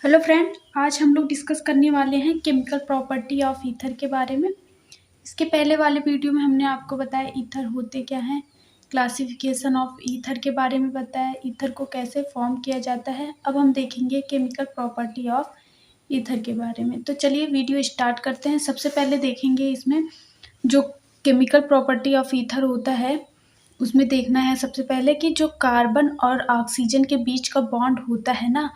Hello friend, आज हम लोग डिस्कस करने वाले हैं केमिकल प्रॉपर्टी ऑफ ईथर के बारे में। इसके पहले वाले वीडियो में हमने आपको बताया ईथर होते क्या हैं, क्लासिफिकेशन ऑफ ईथर के बारे में बताया, ईथर को कैसे फॉर्म किया जाता है। अब हम देखेंगे केमिकल प्रॉपर्टी ऑफ ईथर के बारे में। तो चलिए वीडियो स्टार्ट करते हैं। सबसे पहले देखेंगे इसमें जो केमिकल प्रॉपर्टी ऑफ ईथर होता है, उसमें देखना है सबसे पहले कि जो कार्बन और ऑक्सीजन के बीच का बॉन्ड होता है ना,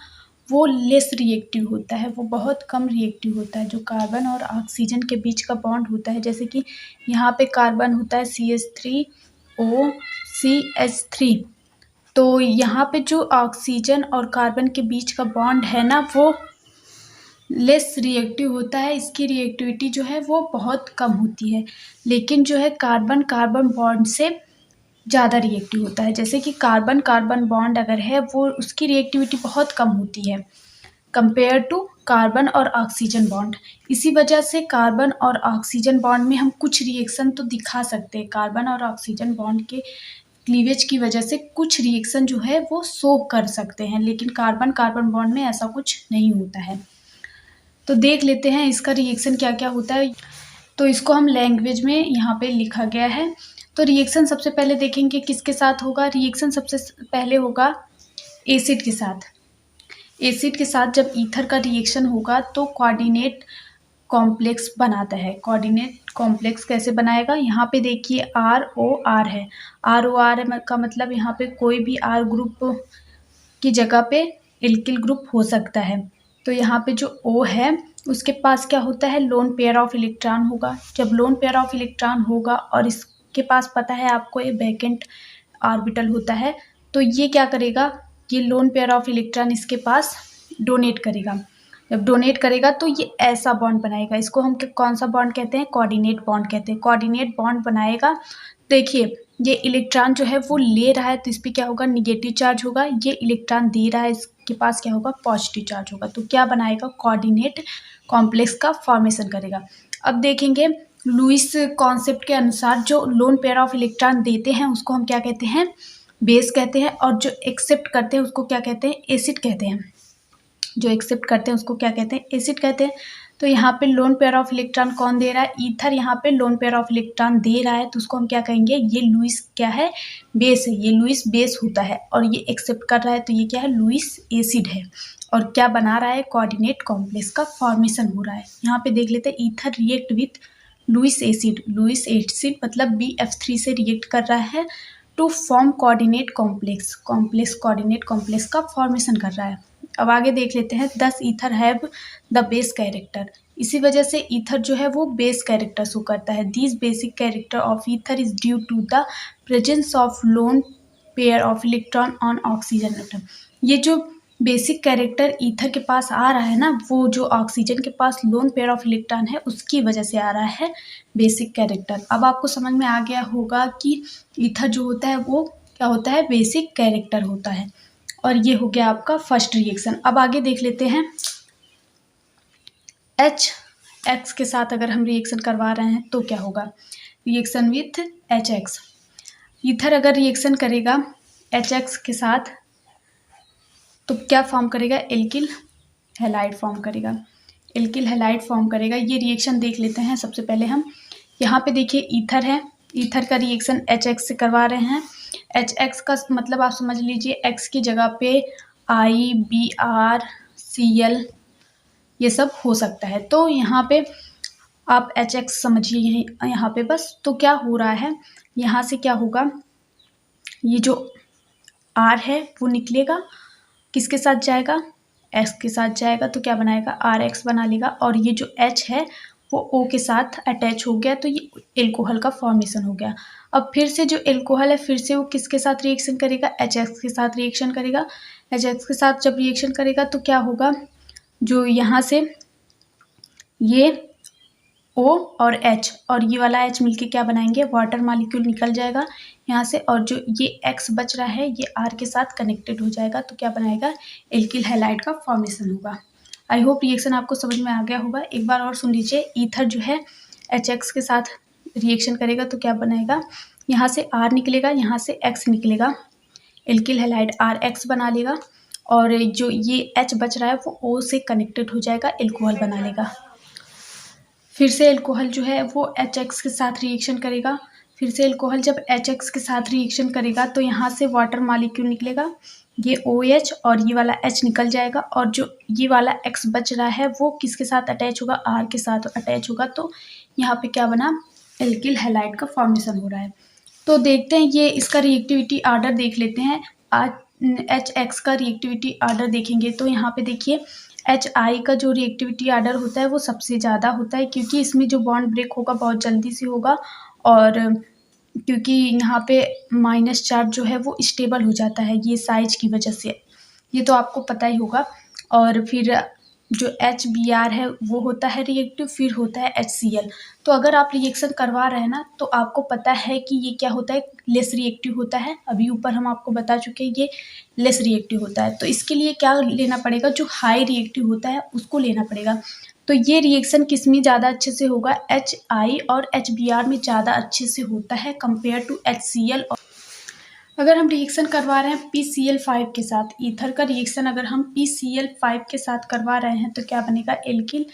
वो लेस रिएक्टिव होता है, वो बहुत कम रिएक्टिव होता है। जो कार्बन और ऑक्सीजन के बीच का बॉन्ड होता है, जैसे कि यहाँ पे कार्बन होता है CH3OCH3, तो यहाँ पे जो ऑक्सीजन और कार्बन के बीच का बॉन्ड है ना, वो लेस रिएक्टिव होता है। इसकी रिएक्टिविटी जो है वो बहुत कम होती है। लेकिन जो है कार्बन कार्बन बॉन्ड से ज़्यादा रिएक्टिव होता है। जैसे कि कार्बन कार्बन बॉन्ड अगर है, वो उसकी रिएक्टिविटी बहुत कम होती है कंपेयर टू कार्बन और ऑक्सीजन बॉन्ड। इसी वजह से कार्बन और ऑक्सीजन बॉन्ड में हम कुछ रिएक्शन तो दिखा सकते हैं। कार्बन और ऑक्सीजन बॉन्ड के क्लीवेज की वजह से कुछ रिएक्शन जो है वो शो कर सकते हैं, लेकिन कार्बन कार्बन बॉन्ड में ऐसा कुछ नहीं होता है। तो देख लेते हैं इसका रिएक्शन क्या क्या होता है। तो इसको हम लैंग्वेज में यहाँ पे लिखा गया है। तो रिएक्शन सबसे पहले देखेंगे किसके साथ होगा। रिएक्शन सबसे पहले होगा एसिड के साथ। एसिड के साथ जब ईथर का रिएक्शन होगा तो कोऑर्डिनेट कॉम्प्लेक्स बनाता है। कोऑर्डिनेट कॉम्प्लेक्स कैसे बनाएगा, यहाँ पे देखिए ROR है। ROR का मतलब यहाँ पे कोई भी R ग्रुप की जगह पे एल्किल ग्रुप हो सकता है। तो यहाँ पे जो O है उसके पास क्या होता है, लोन पेयर ऑफ इलेक्ट्रॉन होगा। जब लोन पेयर ऑफ इलेक्ट्रॉन होगा और इसके पास पता है आपको ये वैकेंट ऑर्बिटल होता है, तो ये क्या करेगा, ये लोन पेयर ऑफ इलेक्ट्रॉन इसके पास डोनेट करेगा। जब डोनेट करेगा तो ये ऐसा बॉन्ड बनाएगा। इसको हम कौन सा बॉन्ड कहते हैं, कोऑर्डिनेट बॉन्ड कहते हैं। कोऑर्डिनेट बॉन्ड बनाएगा। देखिए ये इलेक्ट्रॉन जो है वो ले रहा है, तो इस पर क्या होगा, निगेटिव चार्ज होगा। ये इलेक्ट्रॉन दे रहा है, इसके पास क्या होगा, पॉजिटिव चार्ज होगा। तो क्या बनाएगा, कोऑर्डिनेट कॉम्प्लेक्स का फॉर्मेशन करेगा। अब देखेंगे लुईस कॉन्सेप्ट के अनुसार जो लोन पेयर ऑफ इलेक्ट्रॉन देते हैं उसको हम क्या कहते हैं, बेस कहते हैं। और जो एक्सेप्ट करते हैं उसको क्या कहते हैं, एसिड कहते हैं। जो एक्सेप्ट करते हैं उसको क्या कहते हैं, एसिड कहते हैं। तो यहाँ पे लोन पेयर ऑफ इलेक्ट्रॉन कौन दे रहा है, ईथर यहाँ पे लोन पेयर ऑफ इलेक्ट्रॉन दे रहा है, तो उसको हम क्या कहेंगे, ये लुईस क्या है, बेस है। ये लुईस बेस होता है। और ये एक्सेप्ट कर रहा है तो ये क्या है, लुईस एसिड है। और क्या बना रहा है, कोऑर्डिनेट कॉम्प्लेक्स का फॉर्मेशन हो रहा है। यहाँ पे देख लेते हैं, ether react with Lewis acid. Lewis acid मतलब BF3 से रिएक्ट कर रहा है to form coordinate complex. Complex coordinate complex का फॉर्मेशन कर रहा है। अब आगे देख लेते हैं, 10 ether have the base character. इसी वजह से ईथर जो है वो बेस कैरेक्टर शो करता है। This basic character of ether is due to the presence of lone pair of electron on oxygen atom. ये जो बेसिक कैरेक्टर ईथर के पास आ रहा है ना, वो जो ऑक्सीजन के पास लोन पेयर ऑफ इलेक्ट्रॉन है उसकी वजह से आ रहा है बेसिक कैरेक्टर। अब आपको समझ में आ गया होगा कि ईथर जो होता है वो क्या होता है, बेसिक कैरेक्टर होता है। और ये हो गया आपका फर्स्ट रिएक्शन। अब आगे देख लेते हैं, HX के साथ अगर हम रिएक्शन करवा रहे हैं तो क्या होगा, रिएक्शन विथ HX। ईथर अगर रिएक्शन करेगा HX के साथ तो क्या फॉर्म करेगा, एल्किल हैलाइड फॉर्म करेगा। एल्किल हैलाइड फॉर्म करेगा। ये रिएक्शन देख लेते हैं। सबसे पहले हम यहाँ पे देखिए ईथर है, ईथर का रिएक्शन HX से करवा रहे हैं। HX का मतलब आप समझ लीजिए, X की जगह पे IBr Cl ये सब हो सकता है। तो यहाँ पे आप HX समझिए यहाँ पे बस। तो क्या हो रहा है, यहाँ से क्या होगा, ये जो R है वो निकलेगा, किसके साथ जाएगा, X के साथ जाएगा। तो क्या बनाएगा, RX बना लेगा। और ये जो H है वो O के साथ अटैच हो गया, तो ये एल्कोहल का फॉर्मेशन हो गया। अब फिर से जो एल्कोहल है फिर से वो किसके साथ रिएक्शन करेगा, HX के साथ रिएक्शन करेगा। HX के साथ जब रिएक्शन करेगा तो क्या होगा, जो यहाँ से ये O और H और ये वाला H मिलके क्या बनाएंगे, वाटर मॉलिक्यूल निकल जाएगा यहाँ से। और जो ये X बच रहा है ये R के साथ कनेक्टेड हो जाएगा, तो क्या बनाएगा, एल्किल हैलाइड का फॉर्मेशन होगा। आई होप रिएक्शन आपको समझ में आ गया होगा। एक बार और सुन लीजिए, ईथर जो है HX के साथ रिएक्शन करेगा तो क्या बनाएगा, यहाँ से R निकलेगा, यहाँ से X निकलेगा, एल्किल हैलाइड RX बना लेगा। और जो ये H बच रहा है वो O से कनेक्टेड हो जाएगा, एल्कोहल बना लेगा। फिर से एल्कोहल जो है वो HX के साथ रिएक्शन करेगा। फिर से एल्कोहल जब HX के साथ रिएक्शन करेगा तो यहाँ से वाटर मॉलिक्यूल निकलेगा, ये OH और ये वाला H निकल जाएगा, और जो ये वाला X बच रहा है वो किसके साथ अटैच होगा, R के साथ अटैच होगा। तो यहाँ पे क्या बना, एल्किल हैलाइड का फॉर्मेशन हो रहा है। तो देखते हैं ये इसका रिएक्टिविटी आर्डर देख लेते हैं। आज HX का रिएक्टिविटी आर्डर देखेंगे तो यहाँ पे देखिए HI का जो रिएक्टिविटी आर्डर होता है वो सबसे ज़्यादा होता है, क्योंकि इसमें जो बॉन्ड ब्रेक होगा बहुत जल्दी से होगा, और क्योंकि यहाँ पे माइनस चार्ज जो है वो स्टेबल हो जाता है ये साइज की वजह से, ये तो आपको पता ही होगा। और फिर जो HBr है वो होता है रिएक्टिव, फिर होता है HCl। तो अगर आप रिएक्शन करवा रहे हैं ना तो आपको पता है कि ये क्या होता है, लेस रिएक्टिव होता है। अभी ऊपर हम आपको बता चुके हैं ये लेस रिएक्टिव होता है। तो इसके लिए क्या लेना पड़ेगा, जो हाई रिएक्टिव होता है उसको लेना पड़ेगा। तो ये रिएक्शन किस में ज़्यादा अच्छे से होगा, HI और HBr में ज़्यादा अच्छे से होता है कंपेयर टू HCl। अगर हम रिएक्शन करवा रहे हैं PCl5 के साथ, ईथर का रिएक्शन अगर हम PCl5 के साथ करवा रहे हैं तो क्या बनेगा, एल्किल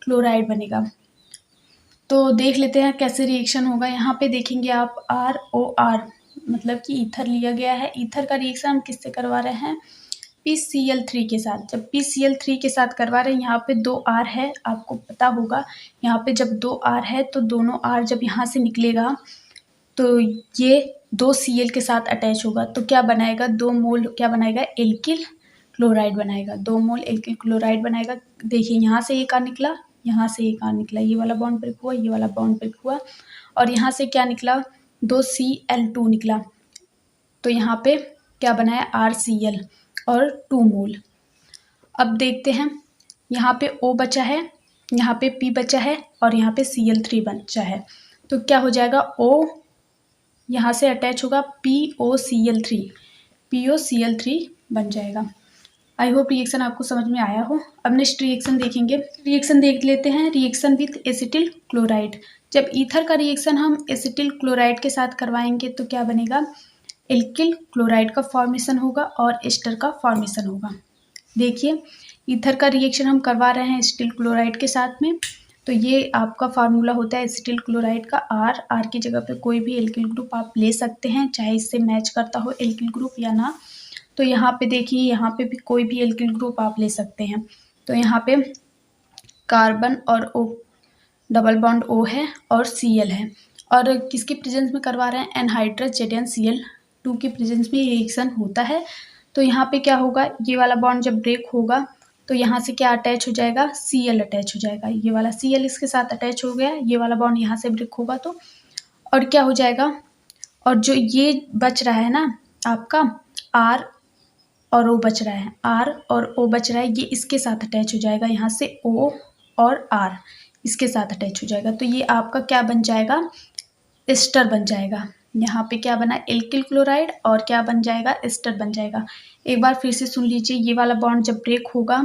क्लोराइड बनेगा। तो देख लेते हैं कैसे रिएक्शन होगा। यहाँ पे देखेंगे आप ROR, मतलब कि ईथर लिया गया है। ईथर का रिएक्शन हम किससे करवा रहे हैं, PCl3 के साथ। जब PCl3 के साथ करवा रहे हैं, यहाँ पे 2 R है, आपको पता होगा। यहाँ पे जब 2 R है तो दोनों R जब यहाँ से निकलेगा तो ये 2 Cl के साथ अटैच होगा, तो क्या बनाएगा, 2 मोल क्या बनाएगा, एल्किल क्लोराइड बनाएगा। 2 मोल एल्किल क्लोराइड बनाएगा। देखिए यहाँ से एक आर निकला, यहाँ से एक आर निकला, ये वाला बॉन्ड ब्रेक हुआ, ये वाला बॉन्ड ब्रेक हुआ, और यहाँ से क्या निकला, 2 Cl2 निकला। तो यहाँ पे क्या बनाया, RCl और 2 मोल। अब देखते हैं, यहाँ पे O बचा है, यहाँ पे P बचा है, और यहाँ पे Cl3 बचा है। तो क्या हो जाएगा, O यहाँ से अटैच होगा, POCl3 बन जाएगा। आई होप रिएक्शन आपको समझ में आया हो। अब नेक्स्ट रिएक्शन देखेंगे। रिएक्शन देख लेते हैं, रिएक्शन विथ एसिटिल क्लोराइड। जब ईथर का रिएक्शन हम एसिटिल क्लोराइड के साथ करवाएंगे तो क्या बनेगा, एल्किल क्लोराइड का फॉर्मेशन होगा और एस्टर का फॉर्मेशन होगा। देखिए ईथर का रिएक्शन हम करवा रहे हैं एसिटिल क्लोराइड के साथ में, तो ये आपका फार्मूला होता है एसिटिल क्लोराइड का R की जगह पे कोई भी एल्किल ग्रुप आप ले सकते हैं, चाहे इससे मैच करता हो एल्किल ग्रुप या ना। तो यहाँ पे देखिए, यहाँ पे भी कोई भी एल्किल ग्रुप आप ले सकते हैं। तो यहाँ पे कार्बन और O, डबल बॉन्ड O है और Cl है, और किसके प्रेजेंस में करवा रहे हैं, एनहाइड्रस ZnCl2 के प्रेजेंस में रिएक्शन होता है। तो यहाँ पे क्या होगा, ये वाला बॉन्ड जब ब्रेक होगा तो यहाँ से क्या अटैच हो जाएगा, Cl अटैच हो जाएगा। ये वाला Cl इसके साथ अटैच हो गया, ये वाला बॉन्ड यहाँ से ब्रेक होगा तो, और क्या हो जाएगा, और जो ये बच रहा है ना आपका R और O बच रहा है, R और O बच रहा है, ये इसके साथ अटैच हो जाएगा, यहाँ से O और R इसके साथ अटैच हो जाएगा। तो ये आपका क्या बन जाएगा, एस्टर बन जाएगा। यहाँ पे क्या बना, एल्किल क्लोराइड, और क्या बन जाएगा, एस्टर बन जाएगा। एक बार फिर से सुन लीजिए, ये वाला बॉन्ड जब ब्रेक होगा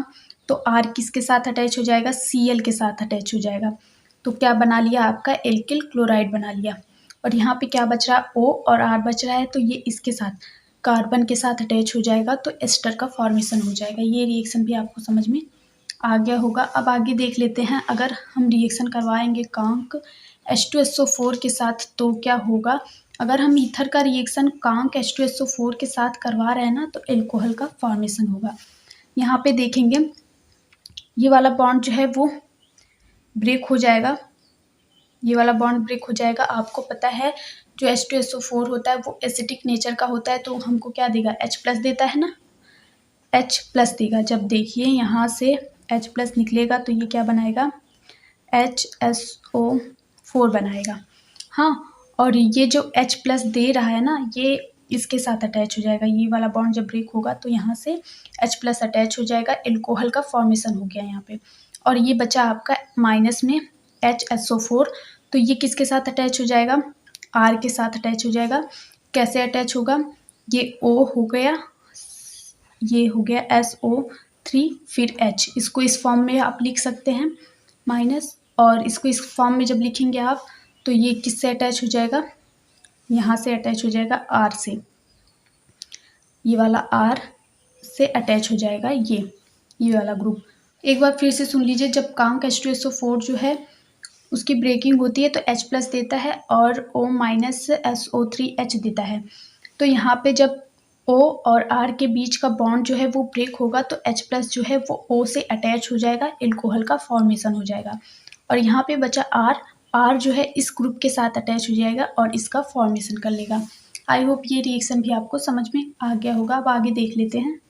तो R किसके साथ अटैच हो जाएगा, Cl के साथ अटैच हो जाएगा। तो क्या बना लिया, आपका एल्किल क्लोराइड बना लिया। और यहाँ पे क्या बच रहा है, O और R बच रहा है, तो ये इसके साथ कार्बन के साथ अटैच हो जाएगा, तो एस्टर का फॉर्मेशन हो जाएगा। ये रिएक्शन भी आपको समझ में आ गया होगा। अब आगे देख लेते हैं, अगर हम रिएक्शन करवाएंगे कांक H2SO4 के साथ तो क्या होगा। अगर हम ईथर का रिएक्शन कांक H2SO4 के साथ करवा रहे हैं ना तो एल्कोहल का फॉर्मेशन होगा। यहाँ पे देखेंगे ये वाला बॉन्ड जो है वो ब्रेक हो जाएगा, ये वाला बॉन्ड ब्रेक हो जाएगा। आपको पता है जो H2SO4 होता है वो एसिडिक नेचर का होता है, तो हमको क्या देगा, H+ देता है ना, H+ देगा। जब देखिए यहाँ से H+ निकलेगा तो ये क्या बनाएगा, HSO4 बनाएगा। हाँ, और ये जो H+ दे रहा है ना, ये इसके साथ अटैच हो जाएगा। ये वाला बॉन्ड जब ब्रेक होगा तो यहाँ से H+ अटैच हो जाएगा, एल्कोहल का फॉर्मेशन हो गया यहाँ पे। और ये बचा आपका माइनस में HSO4, तो ये किसके साथ अटैच हो जाएगा, R के साथ अटैच हो जाएगा। कैसे अटैच होगा, ये O हो गया, ये हो गया SO3, फिर H। इसको इस फॉर्म में आप लिख सकते हैं माइनस, और इसको इस फॉर्म में जब लिखेंगे आप तो ये किससे अटैच हो जाएगा, यहाँ से अटैच हो जाएगा R से। ये वाला R से अटैच हो जाएगा ये वाला ग्रुप। एक बार फिर से सुन लीजिए, जब कांक H2SO4 जो है उसकी ब्रेकिंग होती है तो H+ देता है और O-SO3H देता है। तो यहाँ पे जब O और R के बीच का बॉन्ड जो है वो ब्रेक होगा तो H+ जो है वो O से अटैच हो जाएगा, एल्कोहल का फॉर्मेशन हो जाएगा। और यहाँ पे बचा R जो है इस ग्रुप के साथ अटैच हो जाएगा और इसका फॉर्मेशन कर लेगा। आई होप ये रिएक्शन भी आपको समझ में आ गया होगा। अब आगे देख लेते हैं,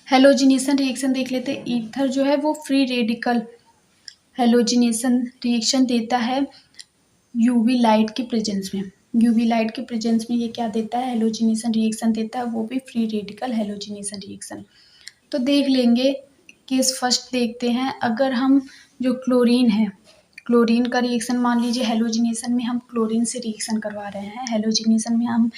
हेलोजिनेशन रिएक्शन देख लेते हैं। ईथर जो है वो फ्री रेडिकल हेलोजिनेशन रिएक्शन देता है यूवी लाइट के प्रेजेंस में। यूवी लाइट के प्रेजेंस में ये क्या देता है, हेलोजिनेशन रिएक्शन देता है, वो भी फ्री रेडिकल हेलोजिनेशन रिएक्शन। तो देख लेंगे, केस फर्स्ट देखते हैं। अगर हम जो क्लोरीन है, क्लोरीन का रिएक्शन मान लीजिए, हेलोजिनेशन में हम क्लोरीन से रिएक्शन करवा रहे हैं। हेलोजिनेशन में हम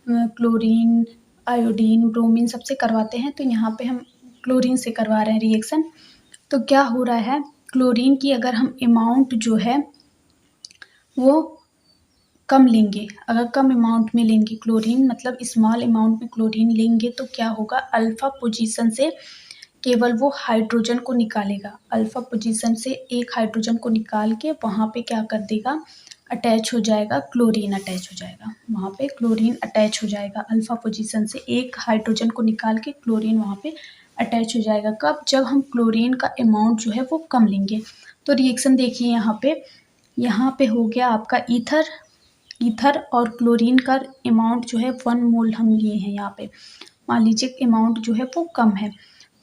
क्लोरीन, आयोडीन, ब्रोमीन सबसे करवाते हैं, तो यहाँ पे हम क्लोरीन से करवा रहे हैं रिएक्शन। तो क्या हो रहा है, क्लोरीन की अगर हम अमाउंट जो है वो कम लेंगे, अगर कम अमाउंट में लेंगे क्लोरीन, मतलब स्मॉल अमाउंट में क्लोरीन लेंगे, तो क्या होगा, अल्फा पोजीशन से केवल वो हाइड्रोजन को निकालेगा। अल्फा पोजीशन से एक हाइड्रोजन को निकाल के वहाँ पे क्या कर देगा, अटैच हो जाएगा, क्लोरीन अटैच हो जाएगा, वहाँ पे क्लोरीन अटैच हो जाएगा। अल्फा पोजीशन से एक हाइड्रोजन को निकाल के क्लोरीन वहाँ पे अटैच हो जाएगा। कब, जब हम क्लोरीन का अमाउंट जो है वो कम लेंगे। तो रिएक्शन देखिए, यहाँ पे हो गया आपका ईथर और क्लोरीन का अमाउंट जो है 1 मोल हम लिए हैं। यहाँ पे मान लीजिए अमाउंट जो है वो कम है,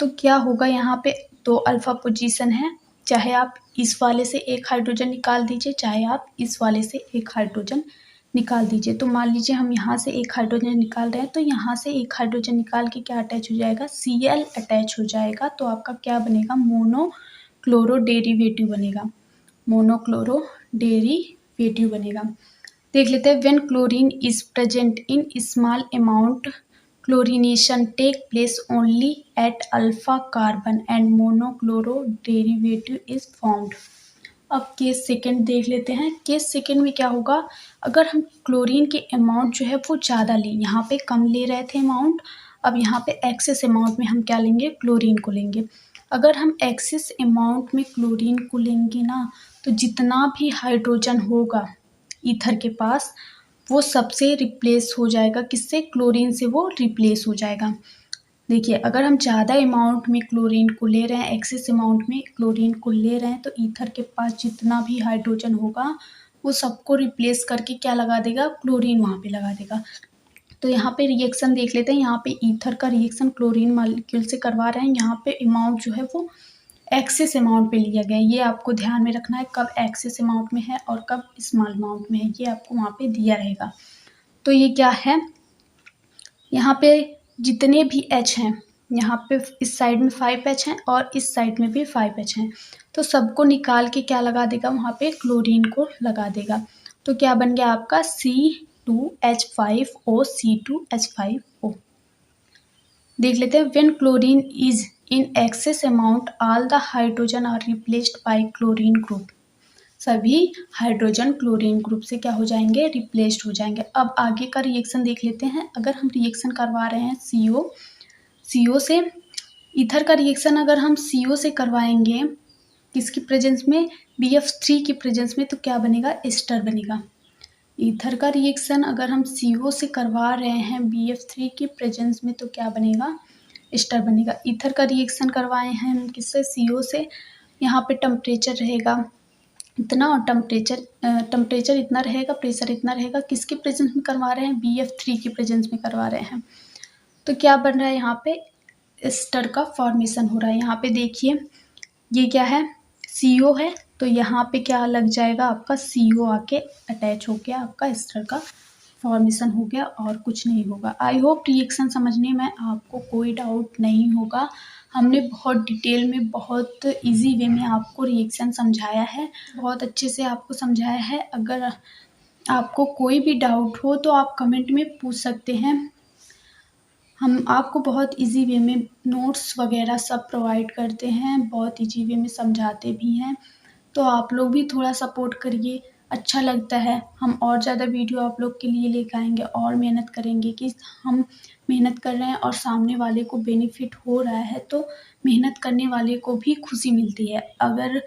तो क्या होगा, यहाँ पे 2 अल्फा पोजीशन है, चाहे आप इस वाले से एक हाइड्रोजन निकाल दीजिए, चाहे आप इस वाले से एक हाइड्रोजन निकाल दीजिए। तो मान लीजिए हम यहाँ से एक हाइड्रोजन निकाल रहे हैं, तो यहाँ से एक हाइड्रोजन निकाल के क्या अटैच हो जाएगा, Cl अटैच हो जाएगा। तो आपका क्या बनेगा, मोनोक्लोरो डेरिवेटिव बनेगा, मोनोक्लोरो डेरिवेटिव बनेगा। देख लेते हैं, when chlorine is present in small amount, chlorination take place only at alpha carbon and monochloro derivative is formed. अब केस सेकंड देख लेते हैं। केस सेकंड में क्या होगा, अगर हम क्लोरीन के अमाउंट जो है वो ज़्यादा लें, यहाँ पे कम ले रहे थे अमाउंट, अब यहाँ पे एक्सेस अमाउंट में हम क्या लेंगे, क्लोरीन को लेंगे। अगर हम एक्सेस अमाउंट में क्लोरीन को लेंगे ना, तो जितना भी हाइड्रोजन होगा ईथर के पास, वो सबसे रिप्लेस हो जाएगा, किससे, क्लोरीन से वो रिप्लेस हो जाएगा। देखिए, अगर हम ज़्यादा अमाउंट में क्लोरीन को ले रहे हैं, एक्सेस अमाउंट में क्लोरीन को ले रहे हैं, तो ईथर के पास जितना भी हाइड्रोजन होगा वो सबको रिप्लेस करके क्या लगा देगा, क्लोरीन वहाँ पे लगा देगा। तो यहाँ पे रिएक्शन देख लेते हैं। यहाँ पे ईथर का रिएक्शन क्लोरीन मॉलिक्यूल से करवा रहे हैं, यहाँ पे अमाउंट जो है वो एक्सेस अमाउंट पे लिया गया है। ये आपको ध्यान में रखना है, कब एक्सेस अमाउंट में है और कब स्मॉल अमाउंट में है, ये आपको वहाँ पे दिया रहेगा। तो ये क्या है, यहाँ पे जितने भी H हैं, यहाँ पे इस साइड में 5H हैं और इस साइड में भी 5H हैं, तो सबको निकाल के क्या लगा देगा, वहाँ पे क्लोरीन को लगा देगा। तो क्या बन गया आपका C2H5O, C2H5O। देख लेते हैं, when chlorine is in excess amount all the hydrogen are replaced by chlorine group. सभी हाइड्रोजन क्लोरीन ग्रुप से क्या हो जाएंगे, रिप्लेस्ड हो जाएंगे। अब आगे का रिएक्शन देख लेते हैं। अगर हम रिएक्शन करवा रहे हैं CO से, ईथर का रिएक्शन अगर हम CO से करवाएंगे, किसकी प्रेजेंस में, BF3 की प्रेजेंस में, तो क्या बनेगा, एस्टर बनेगा। ईथर का रिएक्शन अगर हम CO से करवा रहे हैं BF3 की प्रेजेंस में, तो क्या बनेगा, एस्टर बनेगा। ईथर का रिएक्शन करवाए हैं हम किससे, CO से, यहाँ पे टेम्परेचर रहेगा इतना और टेम्परेचर इतना रहेगा, प्रेशर इतना रहेगा, किसके प्रेजेंस में करवा रहे हैं, BF3 की प्रेजेंस में करवा रहे हैं। तो क्या बन रहा है, यहाँ पे एस्टर का फॉर्मेशन हो रहा है। यहाँ पे देखिए, ये क्या है, CO है, तो यहाँ पे क्या लग जाएगा, आपका CO आके अटैच हो गया, आपका एस्टर का फॉर्मेशन हो गया और कुछ नहीं होगा। आई होप रिएक्शन समझने में आपको कोई डाउट नहीं होगा। हमने बहुत डिटेल में, बहुत इजी वे में आपको रिएक्शन समझाया है, बहुत अच्छे से आपको समझाया है। अगर आपको कोई भी डाउट हो तो आप कमेंट में पूछ सकते हैं। हम आपको बहुत इजी वे में नोट्स वगैरह सब प्रोवाइड करते हैं, बहुत इजी वे में समझाते भी हैं। तो आप लोग भी थोड़ा सपोर्ट करिए। अच्छा लगता है, हम और ज़्यादा वीडियो आप लोग के लिए लेकर आएँगे और मेहनत करेंगे कि हम मेहनत कर रहे हैं और सामने वाले को बेनिफिट हो रहा है, तो मेहनत करने वाले को भी खुशी मिलती है। अगर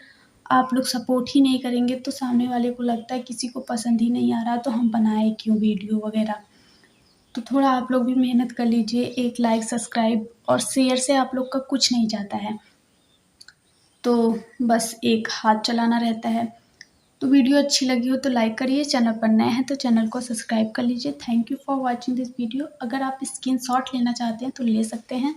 आप लोग सपोर्ट ही नहीं करेंगे तो सामने वाले को लगता है किसी को पसंद ही नहीं आ रहा, तो हम बनाए क्यों वीडियो वगैरह। तो थोड़ा आप लोग भी मेहनत कर लीजिए, एक लाइक, सब्सक्राइब और शेयर से आप लोग का कुछ नहीं जाता है, तो बस एक हाथ चलाना रहता है। तो वीडियो अच्छी लगी हो तो लाइक करिए, चैनल पर नए हैं तो चैनल को सब्सक्राइब कर लीजिए। Thank you for watching this video. अगर आप स्क्रीनशॉट लेना चाहते हैं तो ले सकते हैं।